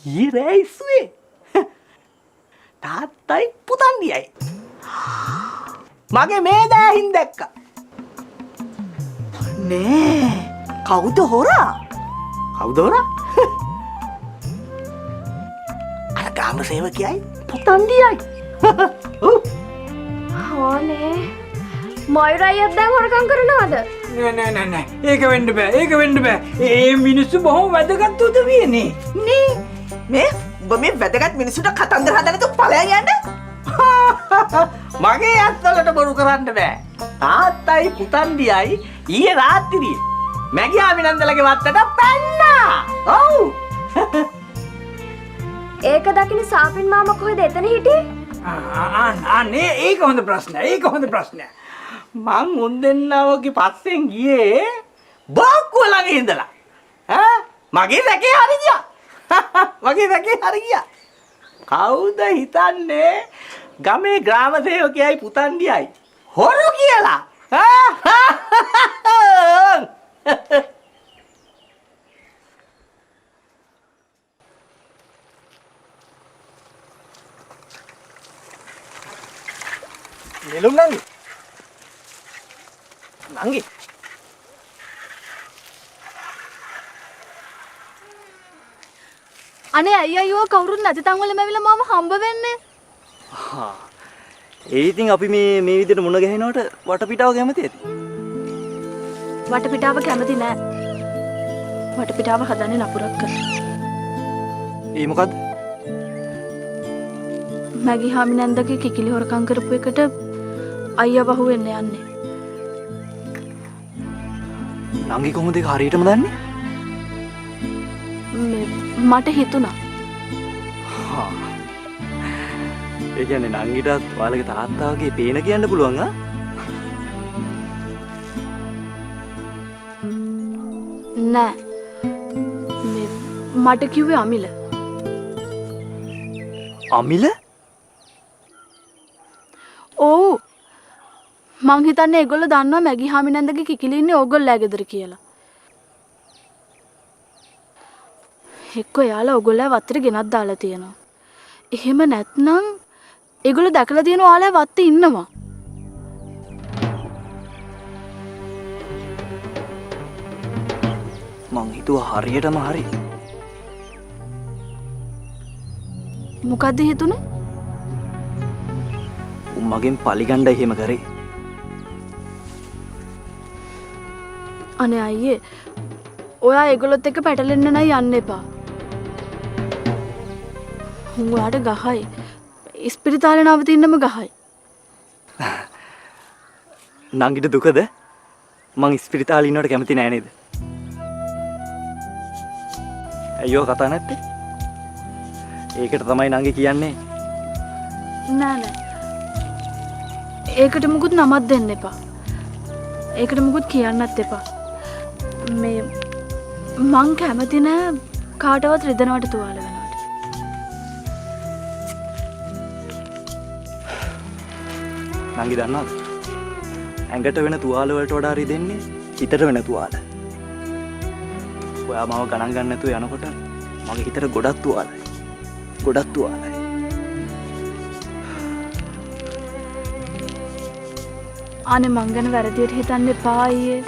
ඊරේ ඉස්සුවේ. තාත්තයි පුතන්ඩියයි. මගේ මේ දෑහින් දැක්කා. නේ කවුද හොරා? කවුද හොරා? අර ගාම සේවකයයි පුතන්ඩියයි. ඔව්. හෝනේ මයුර අයියත් දැන් හොරකම් කරනවද? නෑ. ඒක වෙන්න බෑ. ඒ මිනිස්සු බොහොම වැදගත් උදවියනේ. නේ මේ ඔබ මේ වැදගත් මිනිසුන්ට කතන්දර හදන්න තු ඵලයන් යන්න. මගේ අත්වලට බොරු කරන්න බෑ. තාත්තයි පුතන්ඩියයි ඊයේ රාත්‍රියේ මැගී ආමිනන්දලගේ වත්තට පැන්නා. ඔව්. ඒක දකින්න සාපින් මාමා කොහෙද එතන හිටියේ? අනේ ඒක හොඳ ප්‍රශ්නයක්. මං උන් දෙන්නවගේ පස්සෙන් ගියේ බාක්කුව ළඟ ඉඳලා. ඈ මගේ රැකේ හරි ගියා. කවුද හිතන්නේ ගමේ ග්‍රාම සේවකයයි පුතන්ඩියයි හොරු කියලා? නෙළුම් නංගි අනේ අයියෝ කවුරුත් නැති තන් වල මැවිලා මම හම්බ වෙන්නේ. ඒ ඉතින් අපි මේ විදිහට මුණ ගැහෙනවට වටපිටාව කැමතිද? වටපිටාව කැමති නෑ. වටපිටාව හදන්නේ නපුරක් කරලා. ඒ මොකද්ද? මැගී හාමිනන්දගේ කිකිලි හොරකම් කරපු එකට අයියා බහුව වෙන්න යන්නේ. නංගි කොහොමද ඒක හරියටම දන්නේ? මට හිතුණා. ඒ කියන්නේ නංගිටත් ඔයාලගේ තාත්තාගේ පේන කියන්න පුළුවන් ආ? නෑ. මට කිව්වේ අමිල. අමිල? ඔව්. මං හිතන්නේ ඒගොල්ලෝ දන්නවා මැගී හාමිනන්දගේ කිකිලි ඉන්නේ ඕගොල්ලෝ ගෙදර කියලා. එක්ක යාලා ඕගොල්ලෝ වත්තට ගෙනත් දාලා තියෙනවා. එහෙම නැත්නම් ඒගොල්ලෝ දැකලා තියෙන ඔයාලා වත්තේ ඉන්නවා. මං හිතුවා හරියටම හරි. මොකද්ද හිතුනේ? උන් මගෙන් පලිගණ්ඩ එහෙම කරේ. අනේ අයියේ ඔයා ඒගොල්ලොත් එක්ක පැටලෙන්න නෑ යන්න එපා. උඹට ගහයි. ඉස්පිරිතාලේ නවතින්නම ගහයි. නංගිට දුකද? මං ඉස්පිරිතාලේ ඉන්නවට කැමති නෑ නේද? අයියෝ කතා නැත්තේ? ඒකට තමයි නංගි කියන්නේ. නෑ. ඒකට මුකුත් නමක් දෙන්න එපා. ඒකට මුකුත් කියන්නත් එපා. මේ මං කැමති නෑ කාටවත් රිදෙනවට තුවාල වෙනවට. නංගි දන්නවද? ඇඟට වෙන තුවාල වලට වඩා රිදෙන්නේ හිතට වෙන තුවාල. ඔයා මාව ගණන් ගන්න නැතුව යනකොට මගේ හිතට ගොඩක් තුවාලයි. අනේ මං ගැන වැරදියට හිතන්න එපා අයියේ.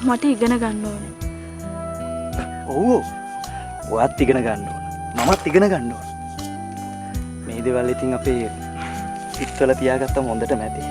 මට ඉගෙන ගන්න ඕනේ. ඔව්. ඔයත් ඉගෙන ගන්න ඕන. මමත් ඉගෙන ගන්න ඕන. මේ දේවල් ඉතින් අපේ හිතවල තියාගත්තම හොඳටම ඇති.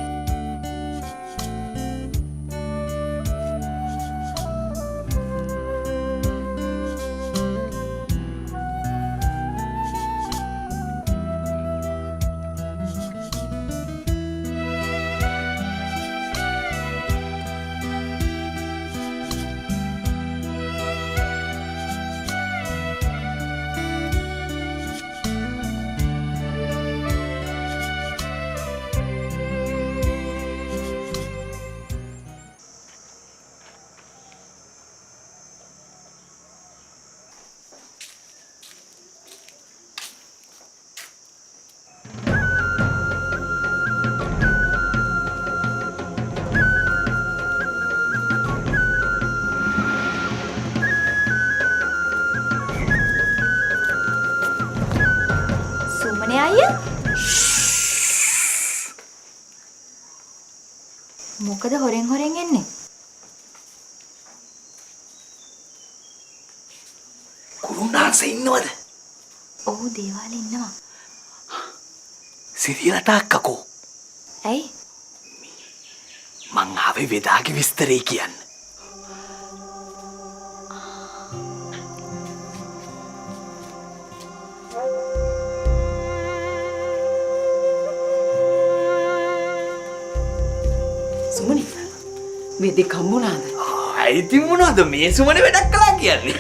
මොකද හොරෙන් හොරෙන් එන්නේ? කුරුණාසේ ඉන්නවද? ඔව් දේවාලේ ඉන්නවා. සිරියලට අක්කකෝ. ඇයි? මං ආවේ වෙදාගේ විස්තරේ කියන්න. සුමනි මේ දෙක හම්බුණාද? ඉතින් මොනවද මේ සුමන වැඩක් කළා කියන්නේ?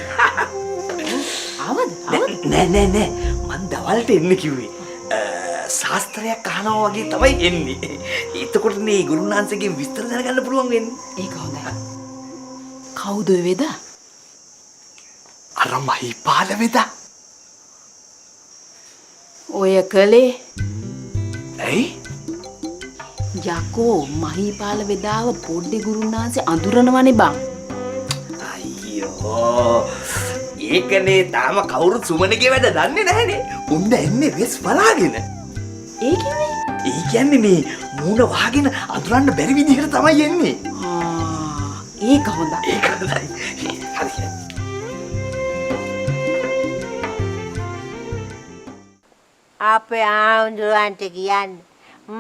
ආවද? නෑ මං දවල්ට එන්න කිව්වේ. ශාස්ත්‍රයක් අහනවා වගේ තමයි එන්නේ. එතකොට මේ ගුරුනාන්සේගෙන් විස්තර දැනගන්න පුළුවන් වෙන්නේ. ඒක හොඳයි. කවුද වේදා? අර මහිපාල වෙදා. ඔය කලේ ඇයි? යකෝ මහිපාල වේදාව පොඩ්ඩේ ගුරුනාන්සේ අඳුරනවනේ බං. අයියෝ. ඒකනේ තාම කවුරුත් සුමනගේ වැඩ දන්නේ නැහනේ. උන්ද එන්නේ වෙස් බලාගෙන. ඒ කිව්වේ? ඒ කියන්නේ මේ මූණ වහගෙන අඳුරන්න බැරි විදිහට තමයි එන්නේ. ඒක හොඳයි. ඒක හොඳයි. හරි. අපේ ආඳුරන්ට කියන්න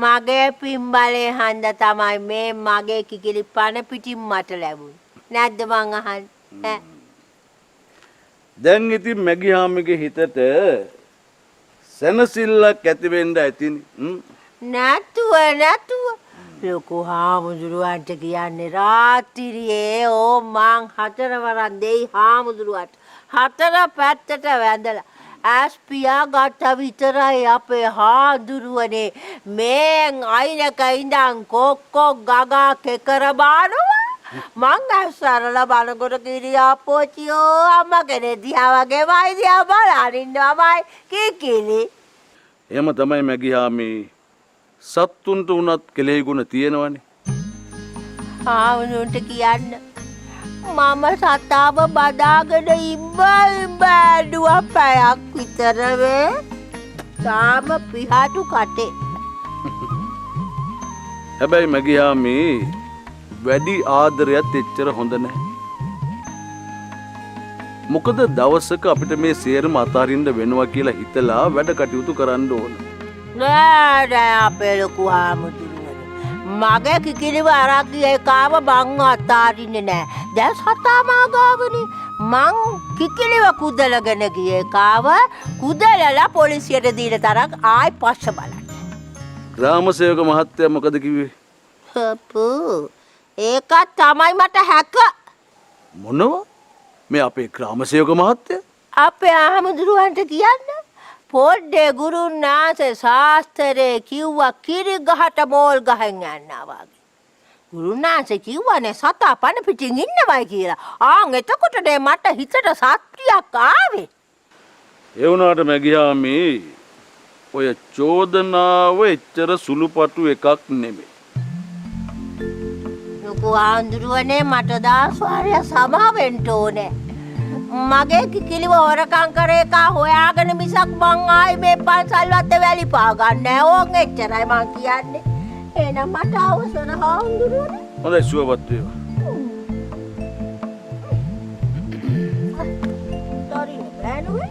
මගේ පිම්බලේ හන්ද තමයි මේ මගේ කිකිලි පණ පිටින් මට ලැබුණේ. නැද්ද මං අහන්නේ? දැන් ඉතින් මැගිහාමිගේ හිතට සැනසෙල්ලක් ඇති වෙන්න ඇතිනේ. නැතුව ලොකු හාමුදුරුවන්ට කියන්නේ රාත්‍රියේ ඕ මං 4 වරක් දෙයි හාමුදුරුවන්ට 4 පැත්තට වැඳලා ඇස්පියා ගත්ත විතරයි අපේ හාමුදුරුවනේ මේන් අයිනක ඉඳන් කොක්කෝ ගගා කෙකර බානවා. මං ඇස්සරල බලකොට කිරියා පොචියෝ අම්මා කෙනෙක් දිහා වගේ මයි දිහා බලන් ඉන්නවමයි කිකිලි. එහෙම තමයි මැගිහාමි. සත්තුන්ට උනත් කෙලෙහි ගුණ තියෙනවනේ. ආවුන්ට කියන්න මම සතාව බදාගෙන ඉබ්බැඩුව පැයක් විතර වේ. තාම පිහාටු කටේ. හැබැයි මැගිහාමි වැඩි ආදරයත් එච්චර හොඳ නැහැ. මොකද දවසක අපිට මේ සේරම අතාරින්න වෙනවා කියලා හිතලා වැඩ කටයුතු කරන්න ඕන. නෑ අපේ ලොකු හාමුදුරුවනේ. මගේ කිකිලිව අරක් ගිය කාව බං අතාරින්නේ නෑ. දැන් සතා මාගාවනේ. මං කිකිලිව කුදලගෙන ගියේ කාව කුදලලා පොලිසියට දීලා තරක් ආයි පස්ස බලන්න. ග්‍රාම සේවක මහත්තයා මොකද කිව්වේ? අපෝ ඒකත් තමයි මට හැක. මොනවා? මේ අපේ ග්‍රාම සේවක මහත්තයා? අපේ ආමුදුරුවන්ට කියන්න පොඩ්ඩේ ගුරුනාසේ ශාස්ත්‍රයේ කිව්වා කිරි ගහට මෝල් ගහෙන් යනවා වගේ. ගුරුනාසේ කිව්වනේ සතා පණ පිටින් ඉන්නවයි කියලා. ආන් එතකොටනේ මට හිතට සත්‍යක් ආවේ. ඒ වුණාට මැගිහාමි ඔය චෝදනාව එච්චර සුළුපටු එකක් නෙමෙයි. ලොකු ආඳුරුවනේ මට දාස්වාරය සමාවෙන්න ඕනේ. මගේ කිකිලිව හොරකම් කරේ කා හොයාගෙන මිසක් මං ආයි මේ පන්සල් වත්තේ වැලි පා ගන්නෑ. ඕන් එච්චරයි මං කියන්නේ. එහෙනම් මට අවසර ආඳුරුවනේ. හොඳයි සුවපත් වේවා. තරින් බෑනුවේ.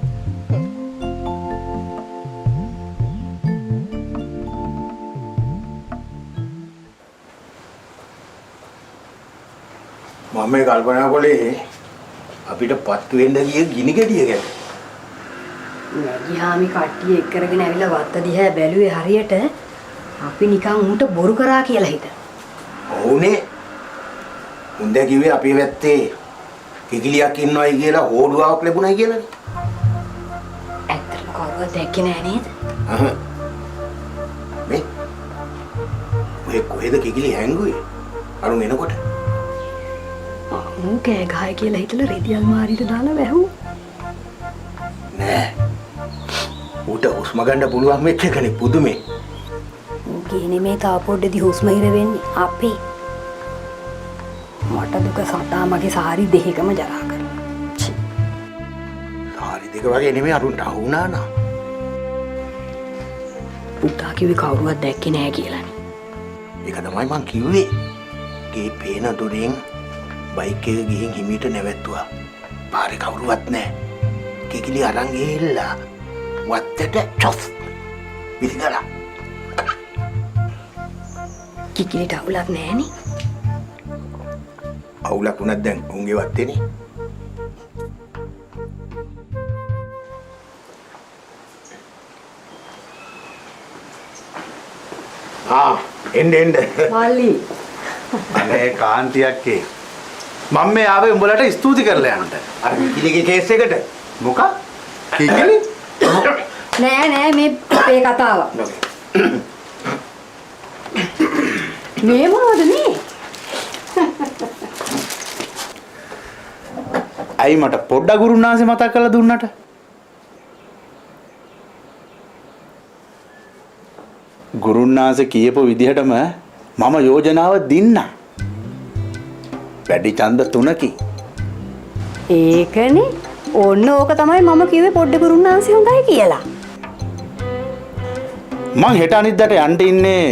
මම මේ කල්පනා කළේ අපිට පත්තු වෙන්න ගිය ගිනි ගෙඩිය ගැන. මැගිහාමි කට්ටිය එක් කරගෙන ඇවිල්ලා වත්ත දිහා බැලුවේ හරියට අපි නිකන් උන්ට බොරු කරා කියලා හිතන. ඔව්නේ. උන්ද කිව්වේ අපේ වැත්තේ කිකිලියක් ඉන්නවයි කියලා හෝඩුවාවක් ලැබුණයි කියලානේ. ඇත්තටම කවුරුවත් දැක්කේ නෑ නේද? මේ ඔය කොහෙද කිකිලි හැංගුවේ? අරුන් එනකොට ඌ කෑ ගහයි කියලා හිතලා රෙදි අල්මාරියට දාලා වැහුවා. නෑ. ඌට හුස්ම ගන්න පුළුවන් වෙච්ච එකනේ පුදුමේ. ඌ කියන්නේ මේ තාපොඩ්ඩේදී හුස්ම ඉර වෙන්නේ අපේ. මට දුක සතා මගේ සාරි දෙකම ජරා කරලා. සාරි දෙක වගේ නෙමෙයි අරුන්ට අහුණා නා. පුතා කිව්වේ කවුරුවත් දැක්කේ නෑ කියලානේ. ඒක තමයි මං කිව්වේ. ගේ පේන දොරෙන් බයික් එක ගිහින් හිමීට නැවැත්තුවා. පාරේ කවුරුවත් නැහැ. කිකිලි අරන් ගිහිල්ලා වත්තට චොස් විසිකලා. කිකිලිට අවුලක් නෑනේ. අවුලක් වුණත් දැන් උන්ගේ වත්තේනේ. එන්න. මල්ලි. අනේ කාන්තියක්කේ. මම මේ ආවේ උඹලට ස්තුති කරලා යන්න. අර කිකිලිගේ කේස් එකට. මොකක්? කිකිලි? නෑ මේ අපේ කතාව. මේ මොනවද මේ? ඇයි මට පොඩ්ඩක් ගුරුනාන්සේ මතක් කරලා දුන්නට? ගුරුනාන්සේ කියපු විදිහටම මම යෝජනාව දින්නා. වැඩි ඡන්ද 3කින්. ඒකනේ. ඕන්න ඕක තමයි මම කිව්වේ පොඩ්ඩ ගුරුනාන්සේ හොඳයි කියලා. මං හෙට අනිද්දාට යන්න ඉන්නේ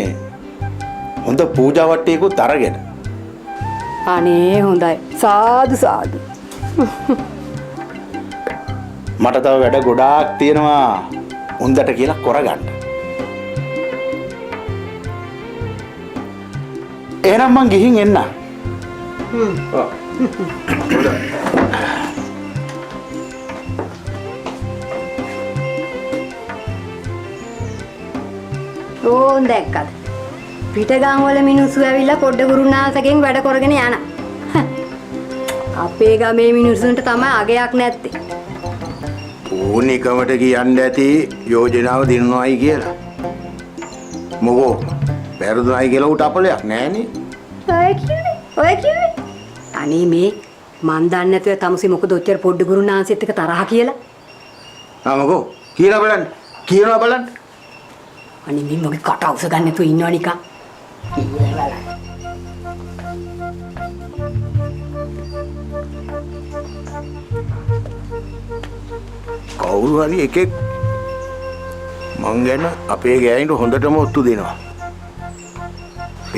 හොඳ පූජා වට්ටියකුත් අරගෙන. අනේ හොඳයි. සාදු සාදු. මට තව වැඩ ගොඩාක් තියෙනවා හොඳට කියලා කරගන්න. එහෙනම් මං ගිහින් එන්න. ඕන් දැක්කද? පිටගම් වල මිනිස්සු ඇවිල්ලා පොඩ්ඩ ගුරුනාන්සගෙන් වැඩ කරගෙන යන. අපේ ගමේ මිනිස්සුන්ට තමයි අගයක් නැත්තේ. ඕනිකමට කියන්න ඇති යෝජනාව දිනනවායි කියලා. මොකෝ වැරදුනයි කියලා උට අපලයක් නෑනේ. ඔය කිව්වේ. අනේ මේ මන් දන්නේ නැතුව තමුසි මොකද ඔච්චර පොඩ්ඩ ගුරුනාන්සෙත් එක්ක තරහ කියලා. මොකෝ කියලා බලන්න. කියනවා බලන්න. අනේ මින් මගේ කට අවුස ගන්න නැතුව ඉන්නවා නිකන්. කියලා බලන්න. කවුරු හරි එකෙක් මං ගැන අපේ ගෑනිට හොඳටම ඔත්තු දෙනවා.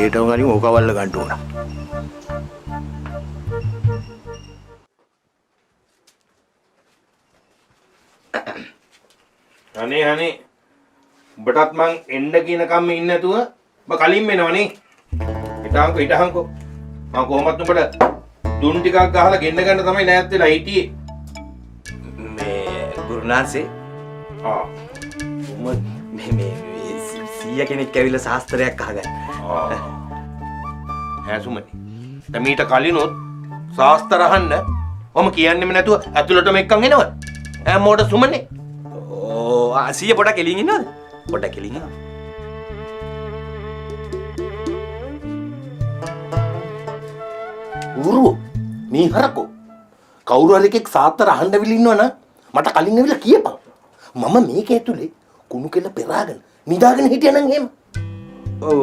ඒටම හරි ඕකවල්ල ගන්න ඕන. අනේ උඹටත් මං එන්න කියනකම් ඉන්නේ නැතුව ඔබ කලින් එනවනේ. හිටහන්කෝ. මං කොහොමත් උඹට දුන් ටිකක් ගහලා ගෙන්න ගන්න තමයි නැත් වෙලා හිටියේ. ගුරුනාන්සේ මේ සීය කෙනෙක් ඇවිල්ලා ශාස්ත්‍රයක් අහගන්න. හැසුමනි. මීට කලිනොත් ශාස්ත්‍ර අහන්න මම කියන්නෙම නැතුව ඇතුළටම එක්කන් එනවද? මොඩ සුමනේ. සීය පොඩක් එළින් ඉන්නවද? පොඩක් එළින් ඉන්නවා. උරු මේ හරකෝ. කවුරු හරි එකෙක් ශාස්ත්‍ර අහන්න විල ඉන්නවනම් මට කලින් ඇවිල්ලා කියපන්. මම මේක ඇතුලේ කුණු කෙල පෙරාගෙන නිදාගෙන හිටියනම් එහෙම. ඔව්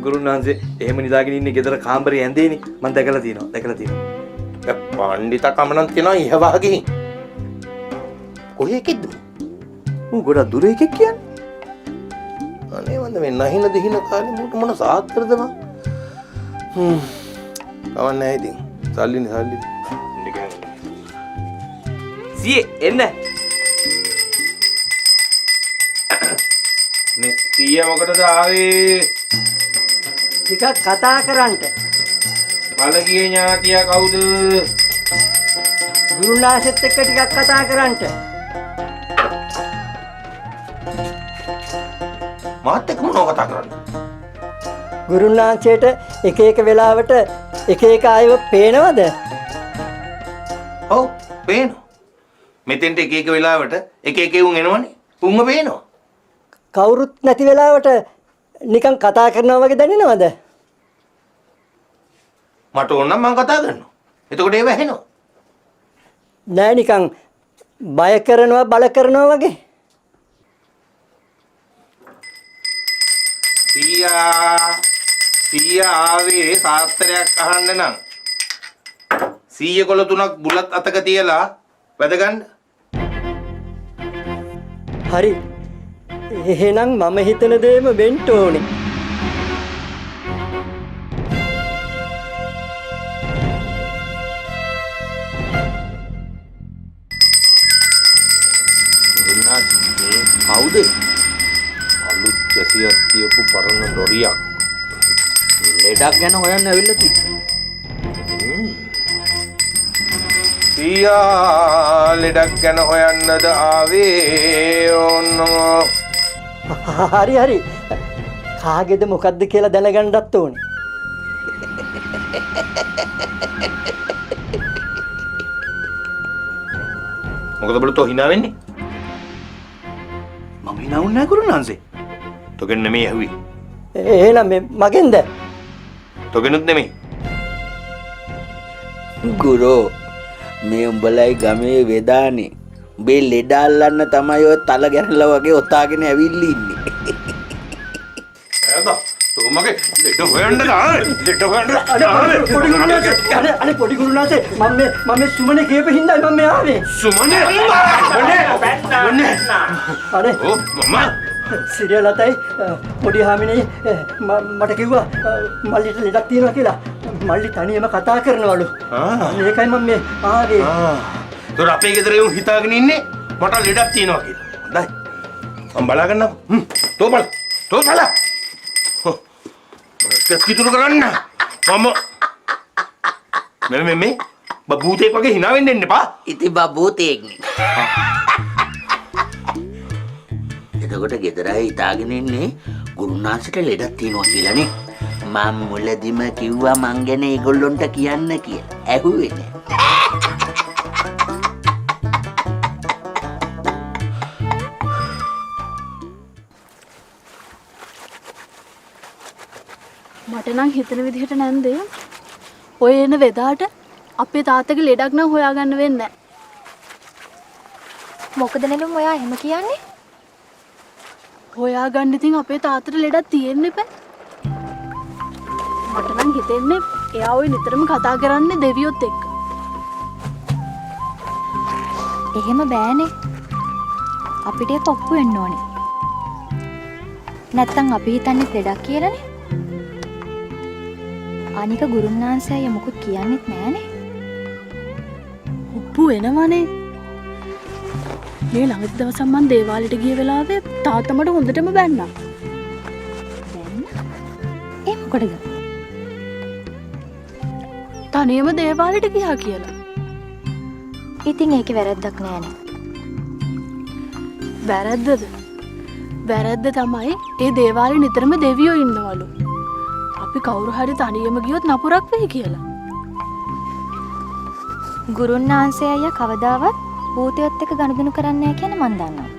ගුරුනාන්සේ එහෙම නිදාගෙන ඉන්නේ ගෙදර කාමරේ ඇඳේනේ. මම දැකලා තියෙනවා. පණ්ඩිත කමනන් තියනවා ඉහ වහගෙහින්. කොහේ එකෙක්ද? ගොඩක් දුර එකෙක් කියන්නේ. අනේ වන්ද මේ නැහින දෙහින කාලේ මුට මොන සාත්‍රද මං. කවන්නේ ඉතින්. සල්ලි. සීයේ එන්න. මේ සීය මොකටද ආවේ? ටිකක් කතා කරන්න. මලගියේ ඥාතියා කවුද? ගුරුනාන්සෙත් එක්ක ටිකක් කතා කරන්න. මාත් එක්ක මොනව කතා කරන්නේ? ගුරුනාන්සේට එක වෙලාවට එක අයව පේනවද? ඔව් පේනවා. මෙතෙන්ට එක වෙලාවට එක උන් එනවනේ. උන්ව පේනවා. කවුරුත් නැති වෙලාවට නිකන් කතා කරනවා වගේ දැනෙනවද? මට ඕන නම් මම කතා කරනවා. එතකොට ඒව ඇහෙනවා. නෑ නිකන් බය කරනවා බල කරනවා වගේ. සීයා ආවේ සාත්‍රයක් අහන්න නම් 100 කොළ 3ක් බුලත් අතක තියලා වැදගන්න. හරි. එහෙනම් මම හිතන දේම වෙන්න ඕනේ. උදේ අලුත් කැසියක් තියපු පරණ ලොරියක් ලෙඩක් ගැන හොයන්න ඇවිල්ලා තියෙනවා. පියා ලෙඩක් ගැන හොයන්නද ආවේ ඕන්න හරි හරි. කාගේද මොකද්ද කියලා දැනගන්නත් ඕනේ. මොකද බල තෝ hina වෙන්නේ? මම hina වුන්නේ නැහැ ගුරුනාන්සේ. තෝගෙන් නෙමෙයි ඇහුවේ. එහෙනම් මගෙන්ද? තෝගෙනුත් නෙමෙයි. ගුරෝ මේ උඹලයි ගමේ වෙදානේ. උඹේ ලෙඩ අල්ලන්න තමයි ඔය තල ගැනලා වගේ ඔතාගෙන ඇවිල්ලා ඉන්නේ. ඈද තෝ මගේ ලෙඩ හොයන්න දාන්නේ. ලෙඩ හොයන්න. අනේ පොඩි ගුරුනාන්සේ මම සුමනේ කියප හින්දා මම ආවේ. සුමනේ මොනේ අනේ ඕ මම සිරියලතයි පොඩි හාමිනේ මට කිව්වා මල්ලිට ලෙඩක් තියෙනවා කියලා. මල්ලි තනියම කතා කරනවලු. මේකයි මම මේ ආවේ. තොර අපේ ගෙදර යුන් හිතාගෙන ඉන්නේ මට ලෙඩක් තියෙනවා කියලා. හොඳයි. මම බලාගන්නකො. තෝ බල. තෝ බල. මට කිතුරු කරන්න. මම මේ බබූතෙක් වගේ hina වෙන්න එන්න එපා. ඉතින් බබූතෙක්නේ. එතකොට ගෙදර හිතාගෙන ඉන්නේ ගුරුනාන්සේට ලෙඩක් තියෙනවා කියලානේ. මම මුලදිම කිව්වා මං ගැන ඒගොල්ලොන්ට කියන්න කියලා. ඇහුවේ නෑ. මට නම් හිතන විදිහට නැන්ද ඔය එන වෙදාට අපේ තාත්තගේ ලෙඩක් නම් හොයාගන්න වෙන්නේ නැහැ. මොකද නෙළුම් ඔයා එහෙම කියන්නේ? හොයාගන්න ඉතින් අපේ තාත්තට ලෙඩක් තියෙන්න එපා. මට නම් හිතෙන්නේ එයා ඔය නිතරම කතා කරන්නේ දෙවියොත් එක්ක. එහෙම බෑනේ. අපිට ඒක ඔප්පු වෙන්න ඕනේ. නැත්තම් අපි හිතන්නේ ලෙඩක් කියලානේ. අනික ගුරුන්නාන්සයා මොකුත් කියන්නෙත් නෑනේ. ඔප්පු වෙනවනේ. මේ ළඟ දවසක් මම දේවාලෙට ගිය වෙලාවේ තාත්තා මට හොඳටම බැන්නා. ඒ මොකටද? තනියම දේවාලෙට ගියා කියලා. ඉතින් ඒකේ වැරද්දක් නෑනේ. වැරද්දද? වැරද්ද තමයි ඒ දේවාලේ නිතරම දෙවියෝ ඉන්නවලු. අපි කවුරු හරි තනියම ගියොත් නපුරක් වෙයි කියලා. ගුරුන්නාන්සේ අයියා කවදාවත් භූතයොත් එක්ක ගනුදෙනු කරන්නේ නැහැ කියන මන් දන්නවා.